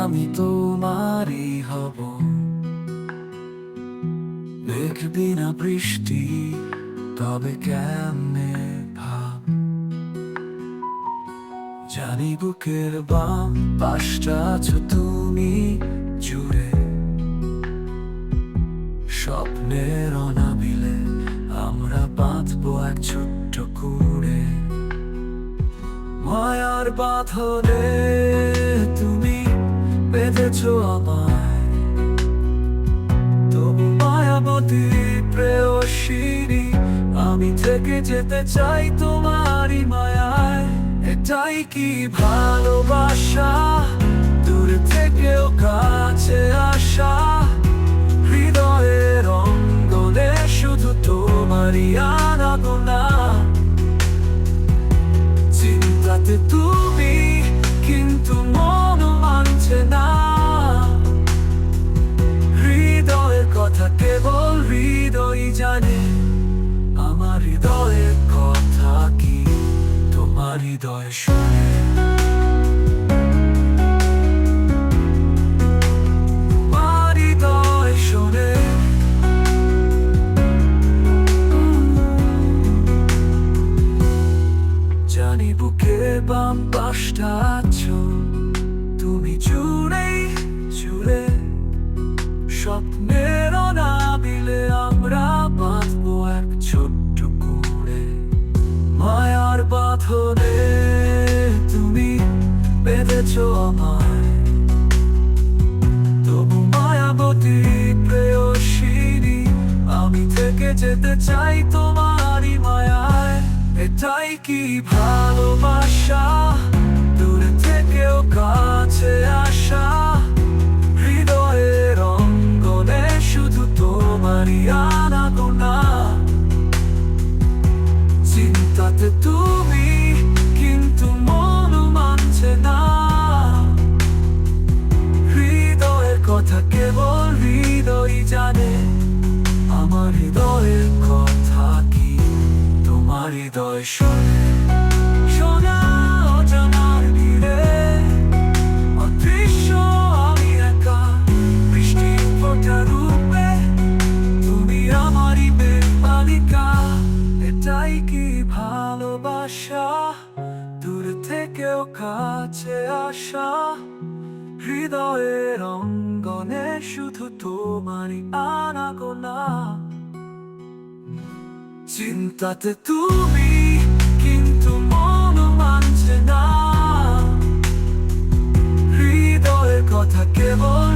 আমি তোমারই হব। দেখবি না বৃষ্টি তবে কেমনে ভাব, জানি বুকের বাম পাশটা আছো তুমি জুড়ে। স্বপ্নের অনাবিলে আমরা বাঁধবো এক ছোট্ট কুড়ে। মায়ার বাঁধনে তুমি বেঁধেছো আমায়, তবু মায়াবতী প্রেয়সিনী আমি থেকে যেতে চাই তোমারই মায়ায়। এটাই কি ভালোবাসা, দূরে থেকেও কাছে আসা, হৃদয়ের অঙ্গনে শুধু তোমারই আনাগোনা। চিন্তাতে তুমি কিন্তু মন মানছে না, হৃদয়ের কথা কেবল হৃদয়ই জানে। আমার হৃদয়ের কথা কি তোমার হৃদয় শুনে? আমার হৃদয় শোনে। জানি বুকের বাম পাশটা আছো তুমি জুড়েই জুড়ে। স্বপ্নের অনাবিলে আমরা বাঁধবো এক ছোট্ট কুড়ে। মায়ার বাঁধনে তুমি বেঁধেছো আমায়, তবু মায়াবতী প্রেয়সিনী আমি থেকে যেতে চাই তোমারই মায়ায়। এটাই কি ভালোবাসা, দূরে থেকেও কাছে আসা, হৃদয়ের অঙ্গনে শুধু তোমারই আনাগোনা। চিন্তাতে তুমি কিন্তু মন মানছে না, হৃদয়ের কথা কেবল হৃদয়ই জানে। আমার হৃদয়ের কথা কি তোমার হৃদয় শোনে? শোনা অজানার ভিড়ে অদৃশ্য আমি একা, বৃষ্টির ফোঁটা রূপে তুমি আমারই প্রেমিকা। এটাই কি ভালোবাসা, দূর থেকেও কাছে আসা, হৃদয়ের অঙ্গনে শুধু তোমারই আনাগোনা। চিন্তাতে তুমি কিন্তু মন মানছে না, হৃদয়ের কথা কেবল